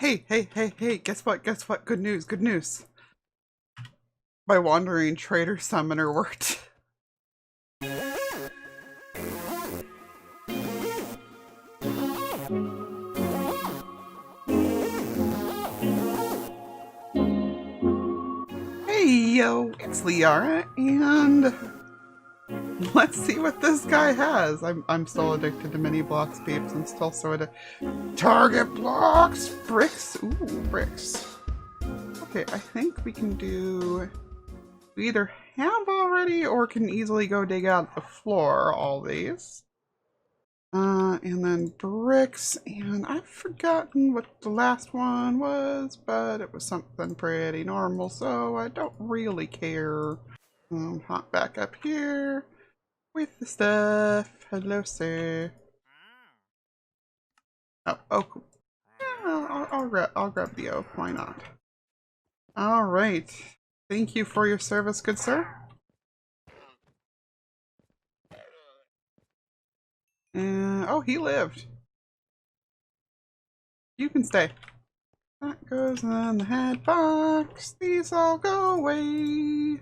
Hey, guess what? Guess what? Good news, good news. My wandering trader summoner worked. Hey yo, it's Lyarrah, and let's see what this guy has. I'm still addicted to mini blocks, peeps. I'm still so addicted. Target blocks! Bricks! Ooh, bricks. Okay, I think we can do... We either have already or can easily go dig out the floor all these. And then bricks, and I've forgotten what the last one was, but it was something pretty normal, so I don't really care. Hop back up here with the stuff. Hello, sir. Oh, cool. Yeah, I'll grab the oak. Why not? All right. Thank you for your service, good sir. And oh, he lived. You can stay. That goes in the head box. These all go away.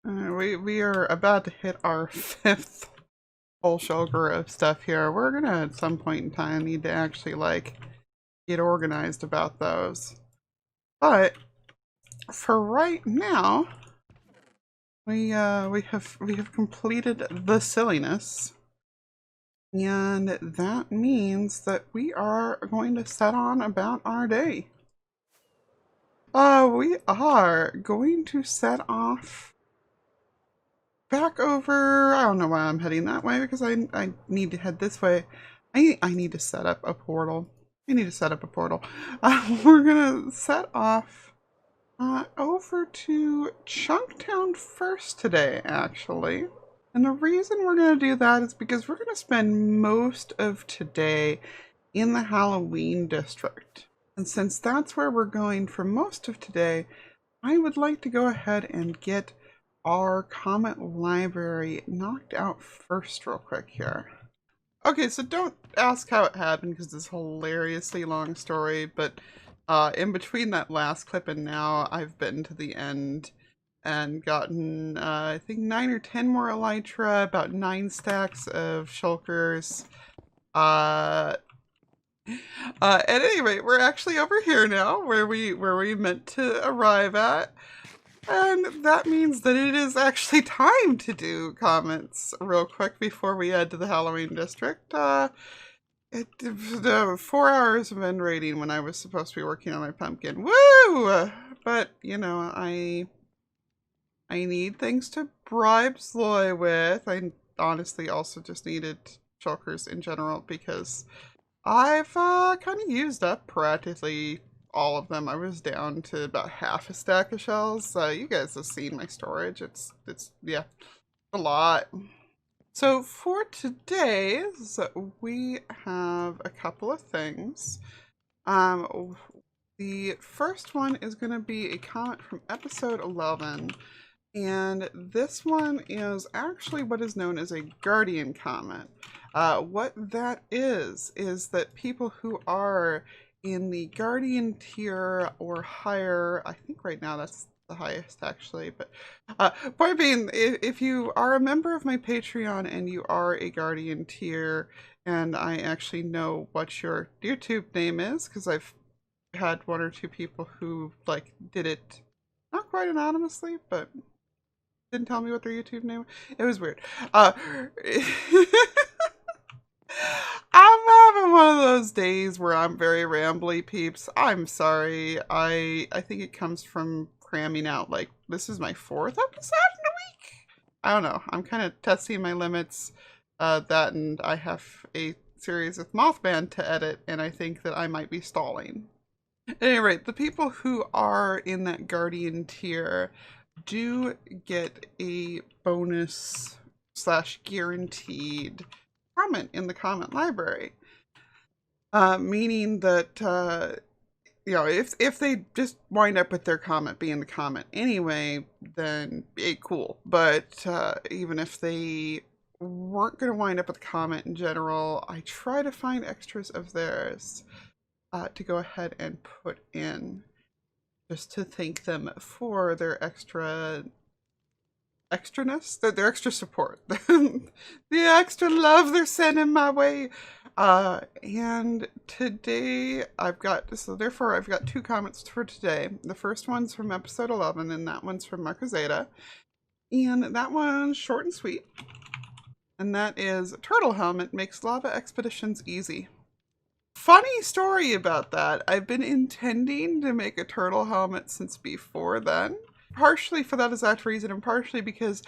We are about to hit our 5th whole shulker of stuff here. We're gonna at some point in time need to actually like get organized about those. But for right now, we have completed the silliness. And that means that we are going to set on about our day. We are going to set off back over. I don't know why I'm heading that way because I need to head this way. I need to set up a portal. We're gonna set off over to Chunktown first today, actually. And the reason we're gonna do that is because we're gonna spend most of today in the Halloween district. And since that's where we're going for most of today, I would like to go ahead and get our comment library knocked out first real quick here. Okay, so don't ask how it happened because it's a hilariously long story, but in between that last clip and now, I've been to the end and gotten, I think 9 or 10 more elytra, about 9 stacks of shulkers. At any rate, we're actually over here now, where we meant to arrive at. And that means that it is actually time to do comments real quick before we head to the Halloween district. 4 hours of end raiding when I was supposed to be working on my pumpkin. Woo! But, you know, I need things to bribe Sloy with. I honestly also just needed shulkers in general because I've kind of used up practically all of them. I was down to about half a stack of shells. You guys have seen my storage. It's yeah, a lot. So for today's, we have a couple of things. The first one is going to be a comment from episode 11. And this one is actually what is known as a guardian comment. What that is that people who are in the guardian tier or higher, I think right now that's the highest actually, but point being, if you are a member of my Patreon and you are a guardian tier, and I actually know what your YouTube name is, because I've had 1 or 2 people who like did it not quite anonymously, but didn't tell me what their YouTube name was. It was weird. I'm having one of those days where I'm very rambly, peeps. I'm sorry. I think it comes from cramming out. Like, this is my 4th episode in a week. I don't know. I'm kind of testing my limits. That and I have a series with Mothman to edit, and I think that I might be stalling. At any rate, the people who are in that Guardian tier do get a bonus / guaranteed comment in the comment library. Meaning that, you know, if they just wind up with their comment being the comment anyway, then cool. But even if they weren't going to wind up with a comment in general, I try to find extras of theirs. to go ahead and put in, just to thank them for their extraness, their extra support, the extra love they're sending my way. And today I've got 2 comments for today. The first one's from episode 11, and that one's from Mark Zeta. And that one's short and sweet. And that is, turtle helmet makes lava expeditions easy. Funny story about that. I've been intending to make a turtle helmet since before then. Partially for that exact reason, and partially because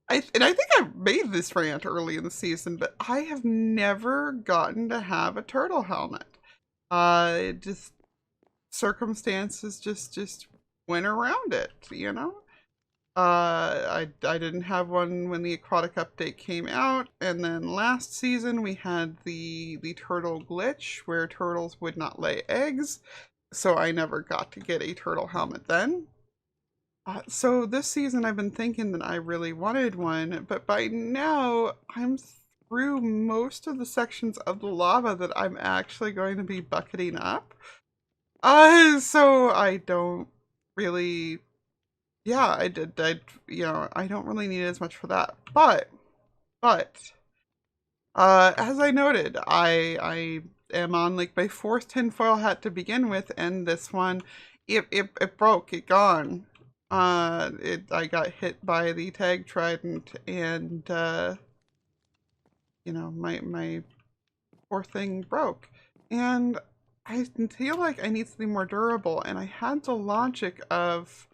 I think I made this rant early in the season, but I have never gotten to have a turtle helmet. Just circumstances just went around it, you know? I didn't have one when the aquatic update came out, and then last season we had the turtle glitch where turtles would not lay eggs, so I never got to get a turtle helmet then. So this season I've been thinking that I really wanted one, but by now I'm through most of the sections of the lava that I'm actually going to be bucketing up. So I don't really, yeah, I don't really need as much for that. But, as I noted, I am on like my 4th tinfoil hat to begin with, and this one, it broke, it gone. I got hit by the tag trident, and my poor thing broke, and I feel like I need something more durable. And I had the logic of,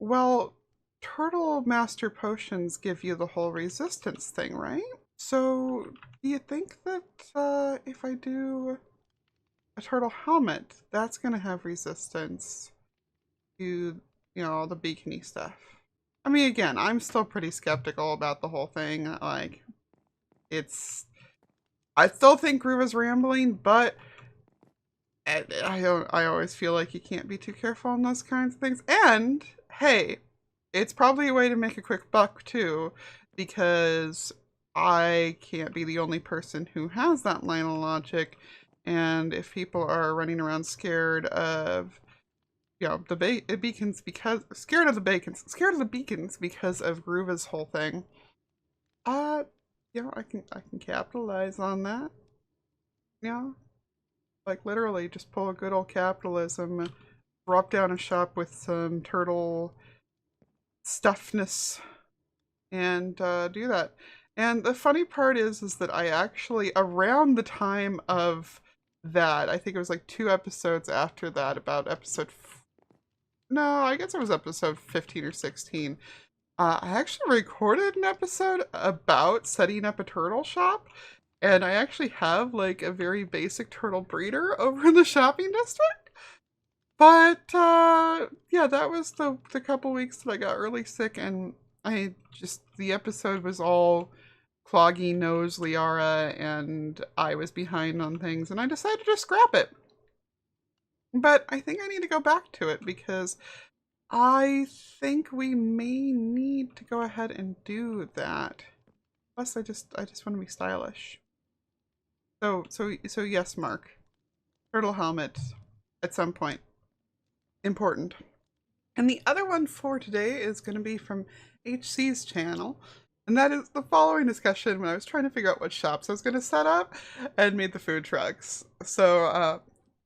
well, turtle master potions give you the whole resistance thing, right? So do you think that if I do a turtle helmet, that's gonna have resistance to, all the beacony stuff? I mean, again, I'm still pretty skeptical about the whole thing. Like, I still think Gru is rambling, but I always feel like you can't be too careful on those kinds of things. And, hey, it's probably a way to make a quick buck, too, because I can't be the only person who has that line of logic. And if people are running around scared of, the beacons scared of the beacons because of Gruva's whole thing, I can capitalize on that. Like literally just pull a good old capitalism, drop down a shop with some turtle stuffness, and do that. And the funny part is that I actually, around the time of that, I think it was like 2 episodes after that, about no, I guess it was episode 15 or 16. I actually recorded an episode about setting up a turtle shop, and I actually have like a very basic turtle breeder over in the shopping district. But yeah, that was the couple weeks that I got really sick, and the episode was all cloggy nose Lyarrah, and I was behind on things, and I decided to scrap it. But I think I need to go back to it because I think we may need to go ahead and do that. Plus, I just want to be stylish. So yes, Mark. Turtle helmet at some point. Important. And the other one for today is going to be from HC's channel. And that is the following discussion when I was trying to figure out what shops I was going to set up and made the food trucks. So,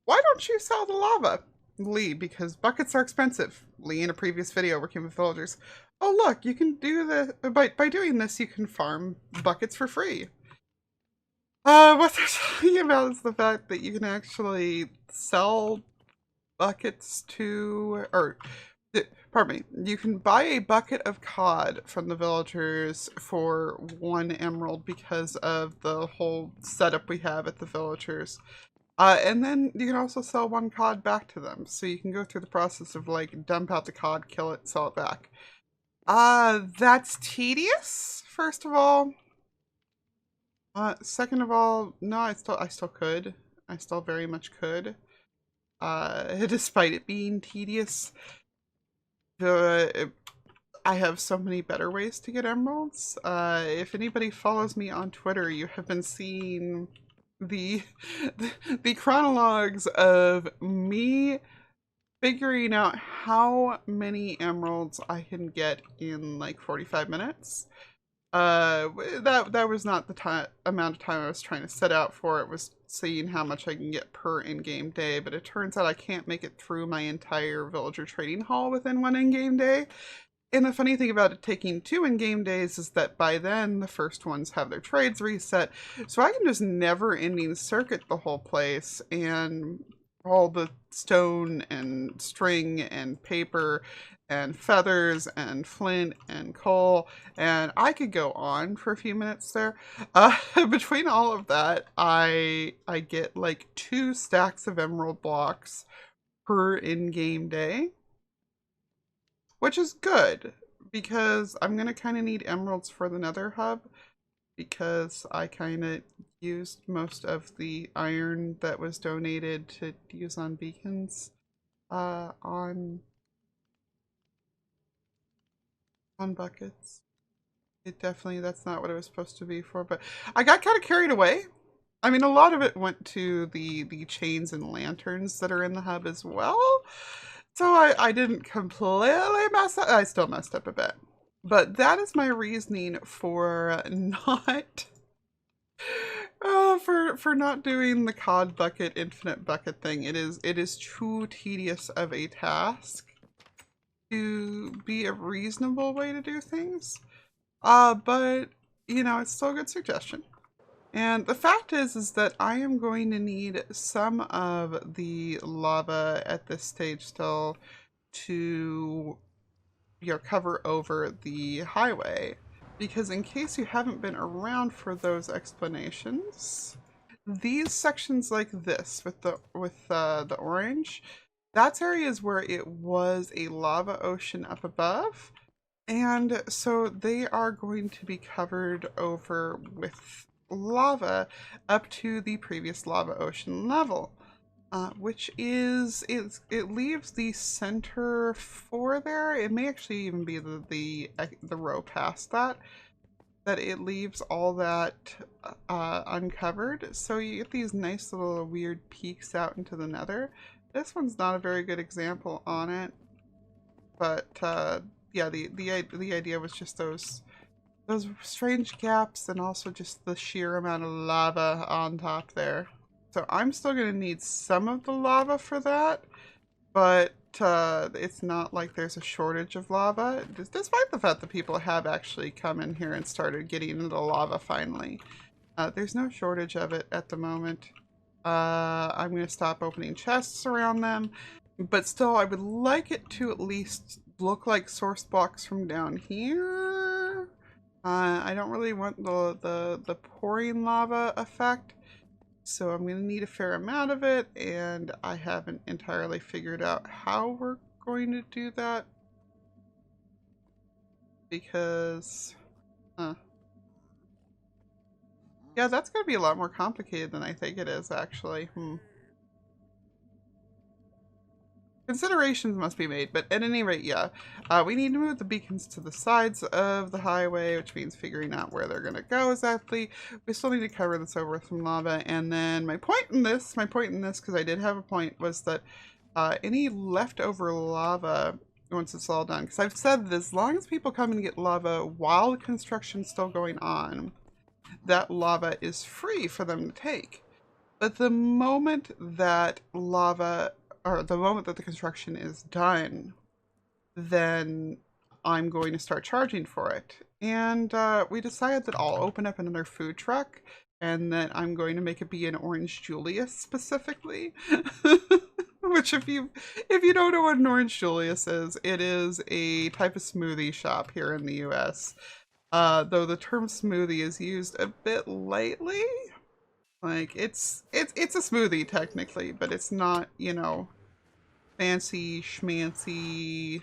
why don't you sell the lava? Lee, because buckets are expensive. Lee, in a previous video working with villagers. Oh look, you can do by doing this, you can farm buckets for free. What they're talking about is the fact that you can actually sell buckets to, pardon me, you can buy a bucket of cod from the villagers for 1 emerald because of the whole setup we have at the villagers. And then you can also sell 1 cod back to them. So you can go through the process of like dump out the cod, kill it, sell it back. That's tedious, first of all. Second of all, no, I still could. I still very much could. Despite it being tedious. I have so many better ways to get emeralds. If anybody follows me on Twitter, you have been seeing the the chronologues of me figuring out how many emeralds I can get in like 45 minutes. That was not the amount of time I was trying to set out for. It was seeing how much I can get per in-game day, but it turns out I can't make it through my entire villager trading hall within one in-game day. And the funny thing about it taking 2 in-game days is that by then the first ones have their trades reset, so I can just never-ending circuit the whole place, and all the stone and string and paper and feathers and flint and coal, and I could go on for a few minutes there. Between all of that, I get like 2 stacks of emerald blocks per in-game day, which is good because I'm going to kind of need emeralds for the nether hub, because I kind of used most of the iron that was donated to use on beacons on buckets. It definitely, that's not what it was supposed to be for, but I got kind of carried away. I mean, a lot of it went to the chains and lanterns that are in the hub as well. So I didn't completely mess up. I still messed up a bit. But that is my reasoning for not for not doing the cod bucket infinite bucket thing. It is too tedious of a task to be a reasonable way to do things. But you know, it's still a good suggestion. And the fact is that I am going to need some of the lava at this stage still to, you know, cover over the highway. Because in case you haven't been around for those explanations, these sections like this with the orange, that's areas where it was a lava ocean up above. And so they are going to be covered over with lava up to the previous lava ocean level, which is it leaves the center for there. It may actually even be the row past that it leaves all that uncovered. So you get these nice little weird peaks out into the nether. This one's not a very good example on it, but yeah, the idea was just those strange gaps, and also just the sheer amount of lava on top there. So I'm still going to need some of the lava for that, but it's not like there's a shortage of lava, despite the fact that people have actually come in here and started getting into the lava finally. There's no shortage of it at the moment. I'm going to stop opening chests around them, but still I would like it to at least look like source blocks from down here. I don't really want the pouring lava effect, so I'm going to need a fair amount of it, and I haven't entirely figured out how we're going to do that, because yeah, that's going to be a lot more complicated than I think it is, actually. Considerations must be made, but at any rate, yeah. We need to move the beacons to the sides of the highway, which means figuring out where they're going to go exactly. We still need to cover this over with some lava, and then my point in this, because I did have a point, was that any leftover lava, once it's all done, because I've said that as long as people come and get lava while the construction's still going on, that lava is free for them to take. But the moment that lava, or the moment that the construction is done, then I'm going to start charging for it. And we decided that I'll open up another food truck, and that I'm going to make it be an Orange Julius specifically. Which, if you don't know what an Orange Julius is, it is a type of smoothie shop here in the US. Though the term smoothie is used a bit lightly. Like, it's a smoothie technically, but it's not, you know, fancy schmancy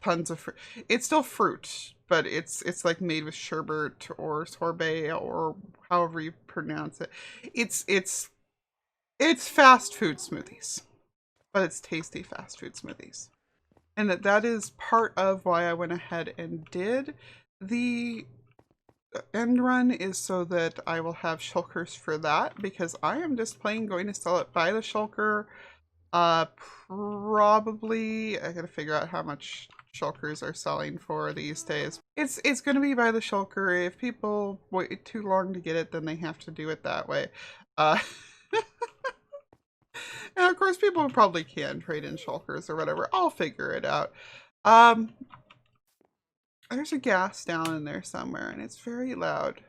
tons of fruit. It's still fruit, but it's like made with sherbet or sorbet or however you pronounce it. It's fast food smoothies, but it's tasty fast food smoothies. And that is part of why I went ahead and did the end run is so that I will have shulkers for that, because I am just plain going to sell it by the shulker. Probably I gotta figure out how much shulkers are selling for these days. It's gonna be by the shulker. If people wait too long to get it, then they have to do it that way. Uh, and of course, people probably can trade in shulkers or whatever. I'll figure it out. Um, there's a gas down in there somewhere, and it's very loud.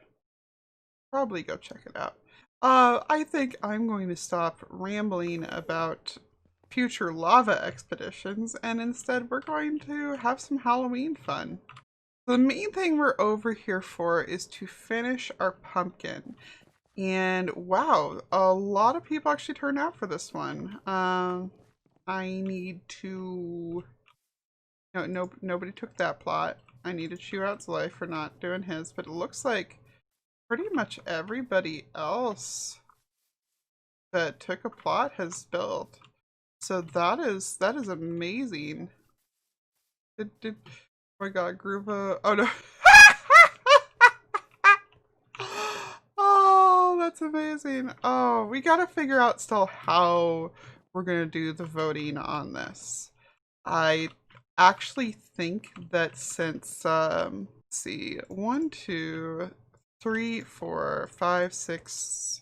Probably go check it out. I think I'm going to stop rambling about future lava expeditions, and instead we're going to have some Halloween fun. The main thing we're over here for is to finish our pumpkin. And wow, a lot of people actually turned out for this one. I need to... No, nobody took that plot. I need to chew out's life for not doing his, but it looks like pretty much everybody else that took a plot has built. So that is amazing. Oh my god, Groova. Oh no. Oh, that's amazing. Oh, we gotta figure out still how we're gonna do the voting on this. I actually think that since let's see, 1, 2, 3, 4, 5, 6.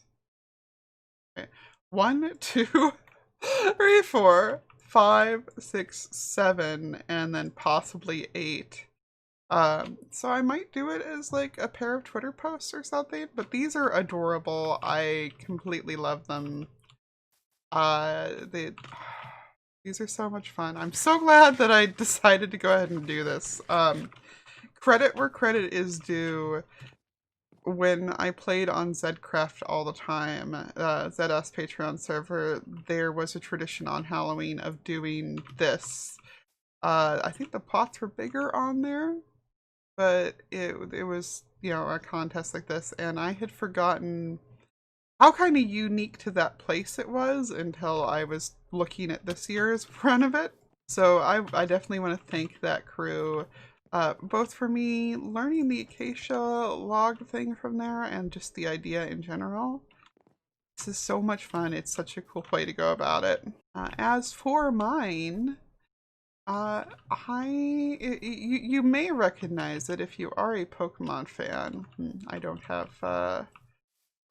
Okay. 1, 2, 3, 4, 5, 6, 7, and then possibly 8. So I might do it as like a pair of Twitter posts or something, but these are adorable. I completely love them. These are so much fun. I'm so glad that I decided to go ahead and do this. Credit where credit is due. When I played on Zcraft all the time, ZS Patreon server, there was a tradition on Halloween of doing this. I think the pots were bigger on there, but it was, you know, a contest like this, and I had forgotten how kind of unique to that place it was until I was looking at this year's run of it. So I definitely want to thank that crew. Both for me learning the acacia log thing from there and just the idea in general. This is so much fun. It's such a cool way to go about it. As for mine, you may recognize it if you are a Pokemon fan. I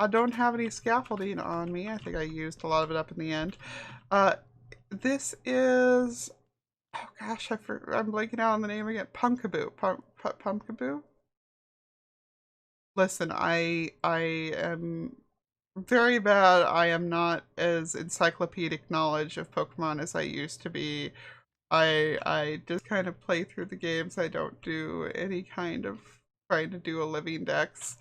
don't have any scaffolding on me. I think I used a lot of it up in the end. This is... Oh gosh, I'm blanking out on the name again. Pumpkaboo. Pumpkaboo? Listen, I am very bad. I am not as encyclopedic knowledge of Pokemon as I used to be. I just kind of play through the games. I don't do any kind of trying to do a living dex.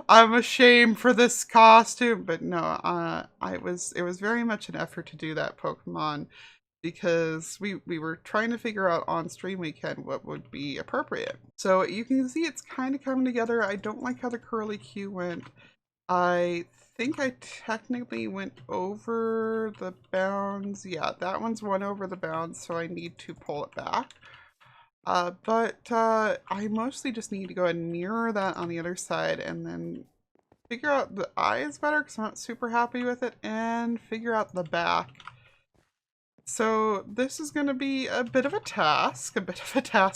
I'm ashamed for this costume, but no, it was very much an effort to do that Pokemon, because we were trying to figure out on stream weekend what would be appropriate. So you can see it's kind of coming together. I don't like how the curly Q went. I think I technically went over the bounds. Yeah, that one's went over the bounds, so I need to pull it back. But I mostly just need to go ahead and mirror that on the other side and then figure out the eyes better because I'm not super happy with it, and figure out the back. So this is going to be a bit of a task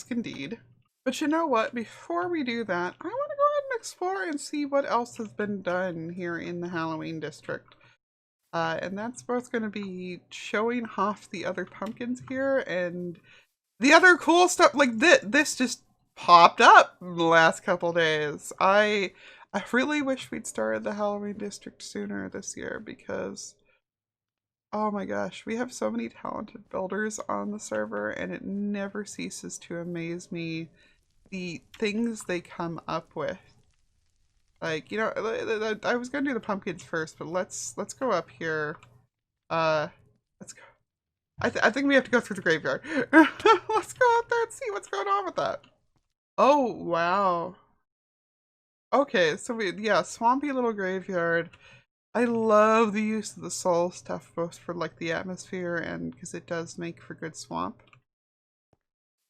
indeed. But you know what? Before we do that, I want to go ahead and explore and see what else has been done here in the Halloween district. And that's both going to be showing off the other pumpkins here and the other cool stuff. Like this just popped up in the last couple days. I really wish we'd started the Halloween district sooner this year, because oh my gosh, we have so many talented builders on the server, and it never ceases to amaze me the things they come up with. Like, you know, I was gonna do the pumpkins first, but let's go up here. Let's go. I think we have to go through the graveyard. Let's go out there and see what's going on with that. Oh wow. Okay, so yeah, swampy little graveyard. I love the use of the soul stuff, both for like the atmosphere and because it does make for good swamp.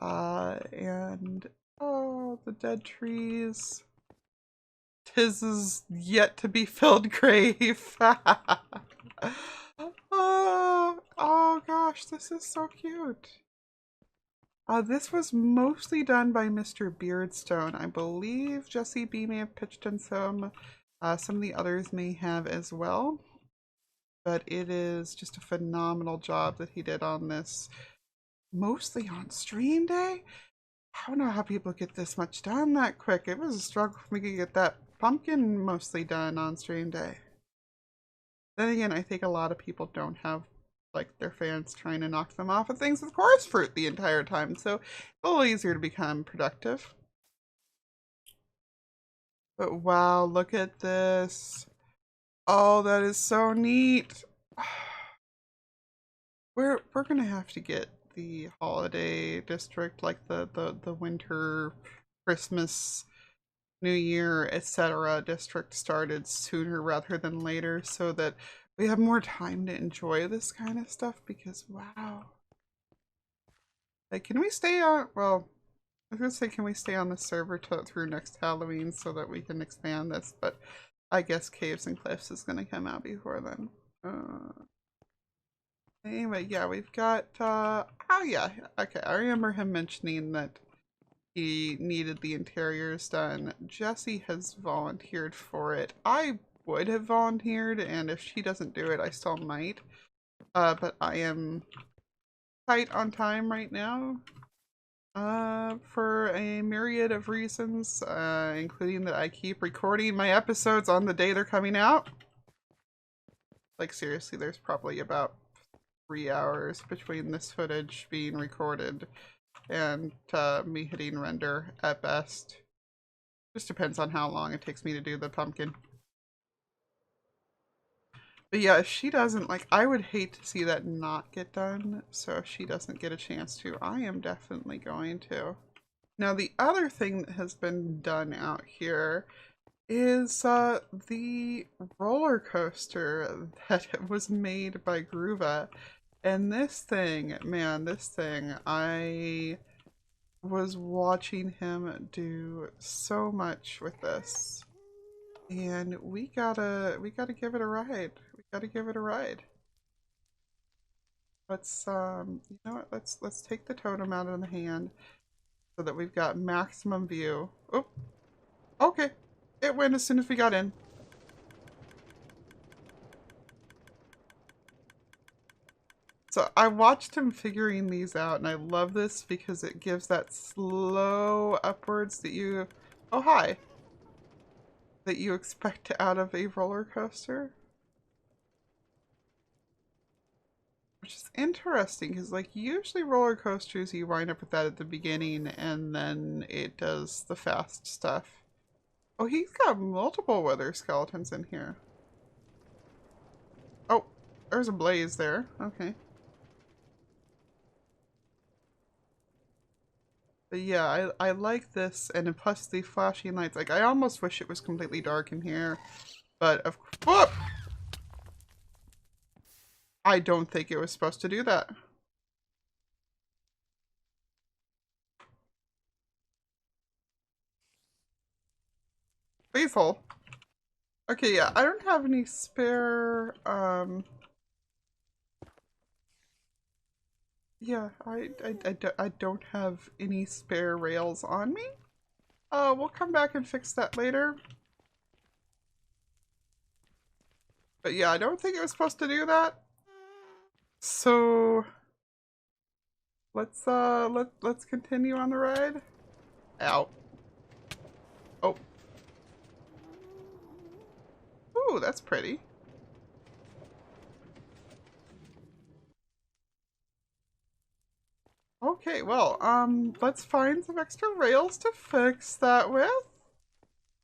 And oh, the dead trees. his is yet to be filled grave. Oh gosh, this is so cute. This was mostly done by Mr. Beardstone. I believe Jesse B may have pitched in some. Some of the others may have as well. But it is just a phenomenal job that he did on this. Mostly on stream day? I don't know how people get this much done that quick. It was a struggle for me to get that pumpkin mostly done on stream day. Then again, I think a lot of people don't have like their fans trying to knock them off of things with chorus fruit the entire time, so it's a little easier to become productive. But wow, look at this. Oh, that is so neat. We're gonna have to get the holiday district, like the winter, Christmas, New Year, etc. district started sooner rather than later, so that we have more time to enjoy this kind of stuff, because wow. Like, can we stay on, well, I was gonna say, can we stay on the server through next Halloween so that we can expand this, but I guess Caves and Cliffs is gonna come out before then. Anyway, yeah, we've got, oh yeah, okay, I remember him mentioning that he needed the interiors done. Jessie has volunteered for it. I would have volunteered, and if she doesn't do it, I still might. But I am tight on time right now. For a myriad of reasons, including that I keep recording my episodes on the day they're coming out. Like, seriously, there's probably about 3 hours between this footage being recorded and me hitting render at best. Just depends on how long it takes me to do the pumpkin. But yeah, if she doesn't, like, I would hate to see that not get done. So if she doesn't get a chance to, I am definitely going to. Now, the other thing that has been done out here is the roller coaster that was made by Groova. And this thing, man, this thing, I was watching him do so much with this. And we gotta give it a ride. We gotta give it a ride. Let's you know what, let's take the totem out of the hand so that we've got maximum view. Oh, okay. It went as soon as we got in. So I watched him figuring these out, and I love this because it gives that slow upwards that you, oh hi, that you expect out of a roller coaster. Which is interesting because, like, usually roller coasters you wind up with that at the beginning and then it does the fast stuff. Oh, he's got multiple weather skeletons in here. Oh, there's a blaze there. Okay. But yeah, I like this, and plus the flashing lights. Like, I almost wish it was completely dark in here, but of course, I don't think it was supposed to do that. Lethal. Okay, yeah, I don't have any spare, yeah, I don't have any spare rails on me. We'll come back and fix that later. But yeah, I don't think it was supposed to do that. So let's continue on the ride. Ow. Oh. Ooh, that's pretty. Okay, well, let's find some extra rails to fix that with.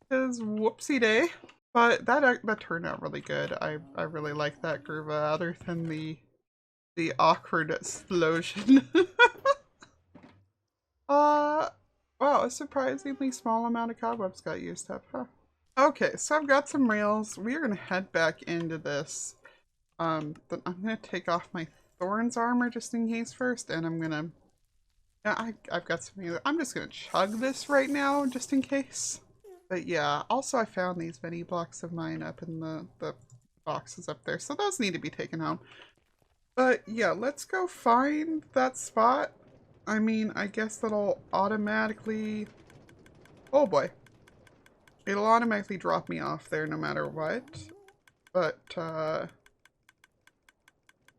Because whoopsie day. But that turned out really good. I really like that groove, other than the awkward explosion. Wow, a surprisingly small amount of cobwebs got used up, huh? Okay, so I've got some rails. We're gonna head back into this. But I'm gonna take off my Thorns armor just in case first, and I'm gonna, yeah, I've got something. I'm just gonna chug this right now just in case. But yeah, also I found these mini blocks of mine up in the boxes up there, so those need to be taken home. But yeah, let's go find that spot. I mean, I guess that'll automatically... Oh boy. It'll automatically drop me off there no matter what. But,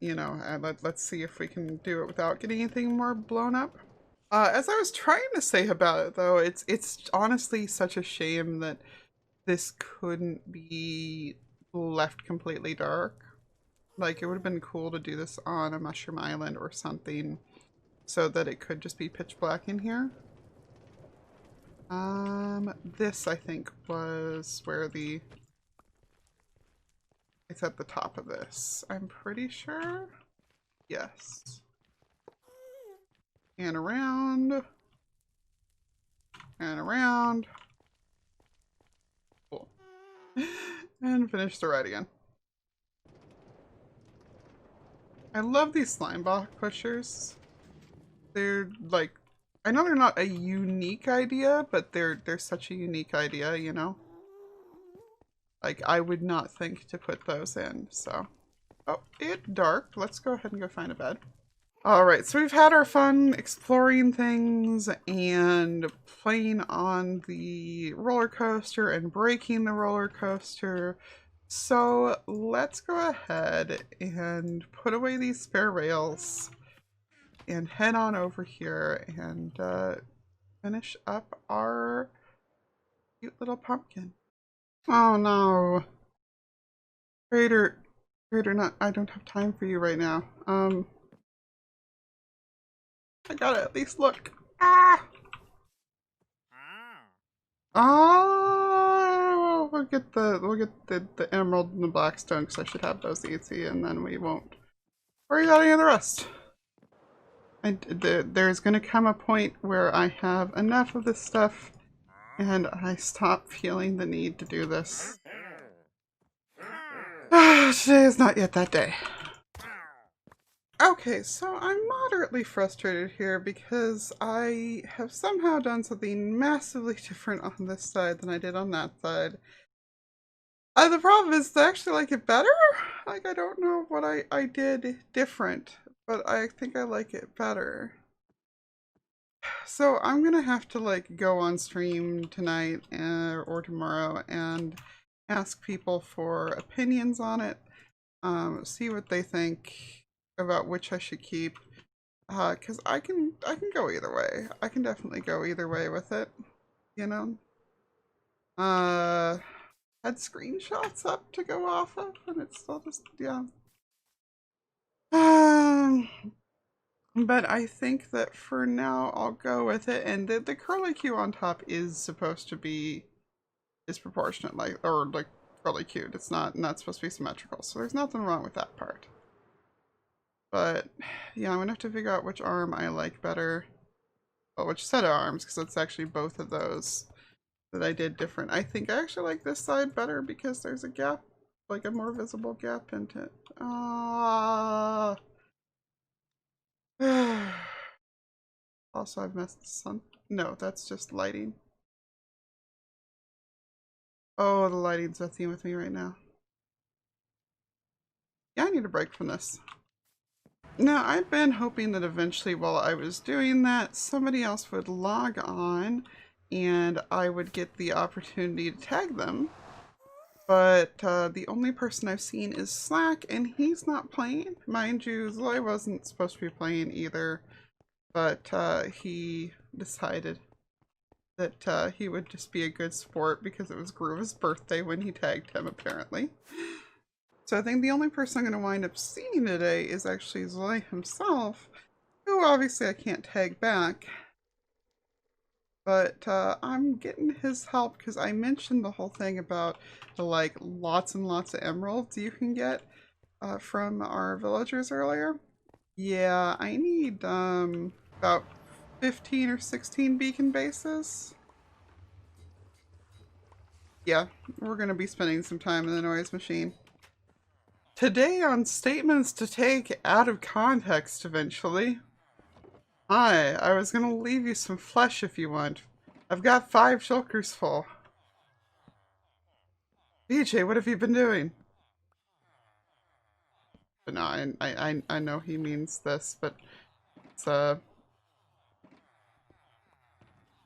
you know, let's see if we can do it without getting anything more blown up. As I was trying to say about it, though, it's honestly such a shame that this couldn't be left completely dark. Like, it would have been cool to do this on a mushroom island or something so that it could just be pitch black in here. This I think was where it's at the top of this. I'm pretty sure. Yes. And around. And around. Cool. And finish the ride again. I love these slime block pushers. They're like, I know they're not a unique idea, but they're such a unique idea, you know? Like, I would not think to put those in, so. Oh, it dark. Let's go ahead and go find a bed. Alright, so we've had our fun exploring things and playing on the roller coaster and breaking the roller coaster. So let's go ahead and put away these spare rails and head on over here and finish up our cute little pumpkin. Oh no. Trader, not, I don't have time for you right now. I gotta at least look. Ah! Oh, we'll get the emerald and the blackstone because I should have those easy, and then we won't worry about any of the rest. And there's gonna come a point where I have enough of this stuff, and I stop feeling the need to do this. Today is not yet that day. Okay, so I'm moderately frustrated here because I have somehow done something massively different on this side than I did on that side. The problem is I actually like it better. Like, I don't know what I did different, but I think I like it better. So I'm gonna have to like go on stream tonight or tomorrow and ask people for opinions on it, see what they think about which I should keep, because I can go either way. I can definitely go either way with it, you know. Had screenshots up to go off of, and it's still just, yeah. But I think that for now I'll go with it, and the curly Q on top is supposed to be disproportionate, like, or like curly Q. It's not supposed to be symmetrical, so there's nothing wrong with that part. But yeah, I'm gonna have to figure out which arm I like better. Well, which set of arms, because it's actually both of those that I did different. I think I actually like this side better because there's a gap, like a more visible gap into it. Also, I've messed the sun. No, that's just lighting. Oh, the lighting's messing with me right now. Yeah, I need a break from this. Now, I've been hoping that eventually while I was doing that, somebody else would log on and I would get the opportunity to tag them. But the only person I've seen is Slack, and he's not playing. Mind you, Zoe wasn't supposed to be playing either, but he decided that he would just be a good sport because it was Groove's birthday when he tagged him, apparently. So I think the only person I'm going to wind up seeing today is actually Zoe himself, who obviously I can't tag back. But I'm getting his help because I mentioned the whole thing about the like lots and lots of emeralds you can get from our villagers earlier. Yeah, I need about 15 or 16 beacon bases. Yeah, we're going to be spending some time in the noise machine. Today on statements to take out of context eventually. Hi, I was going to leave you some flesh if you want. I've got 5 shulkers full. BJ, what have you been doing? But no, I know he means this, but it's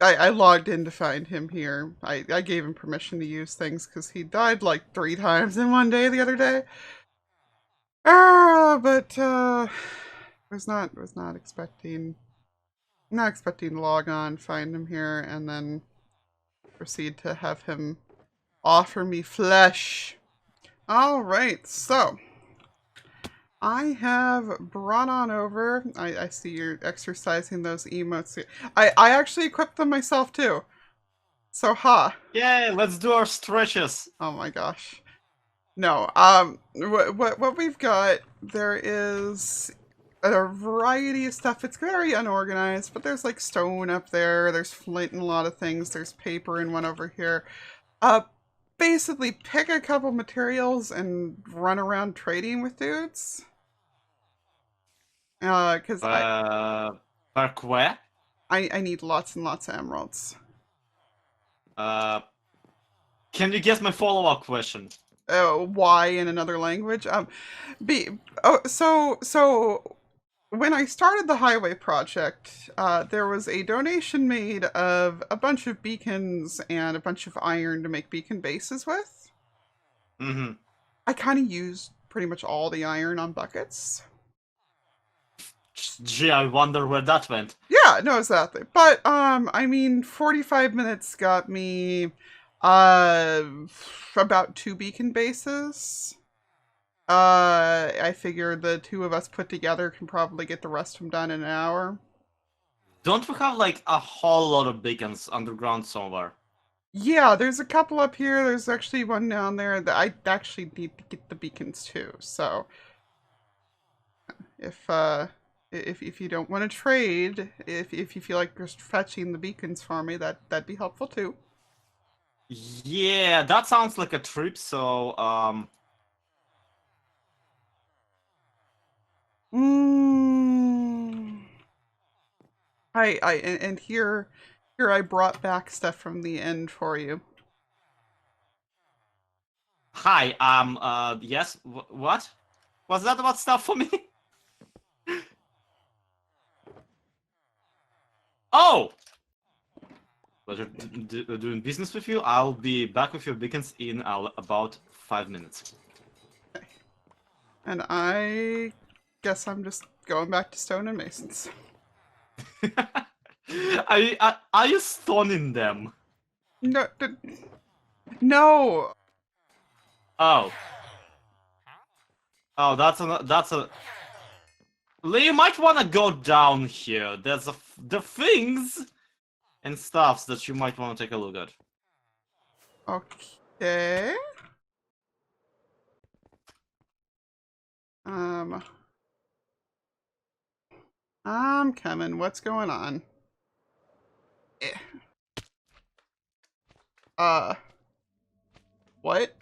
I logged in to find him here. I gave him permission to use things because he died like 3 times in one day the other day. But was not expecting to log on, find him here, and then proceed to have him offer me flesh. Alright, so I have brought on over, I see you're exercising those emotes. I actually equipped them myself too. So ha. Yay, let's do our stretches. Oh my gosh. No, what we've got, there is a variety of stuff. It's very unorganized, but there's like stone up there, there's flint and a lot of things, there's paper in one over here. Basically pick a couple materials and run around trading with dudes. Because Park where? I need lots and lots of emeralds. Can you guess my follow-up question? Why in another language? So when I started the highway project, there was a donation made of a bunch of beacons and a bunch of iron to make beacon bases with. Mm-hmm. I kind of used pretty much all the iron on buckets. Gee, I wonder where that went. Yeah, no, exactly. But I mean, 45 minutes got me about 2 beacon bases. I figure the 2 of us put together can probably get the rest of them done in an hour. Don't we have like a whole lot of beacons underground somewhere? Yeah, there's a couple up here. There's actually one down there that I actually need to get the beacons too. So if you don't want to trade, if you feel like just fetching the beacons for me, that'd be helpful too. Yeah, that sounds like a trip. So And here I brought back stuff from the end for you. Hi. Yes. What? Was that about stuff for me? Oh. Pleasure doing business with you. I'll be back with your beacons in about 5 minutes. Okay. And I guess I'm just going back to stone and masons. Are you stoning them? No, no. Oh. Oh, that's a. You might want to go down here. There's the things and stuffs that you might want to take a look at. Okay. I'm coming. What's going on? What?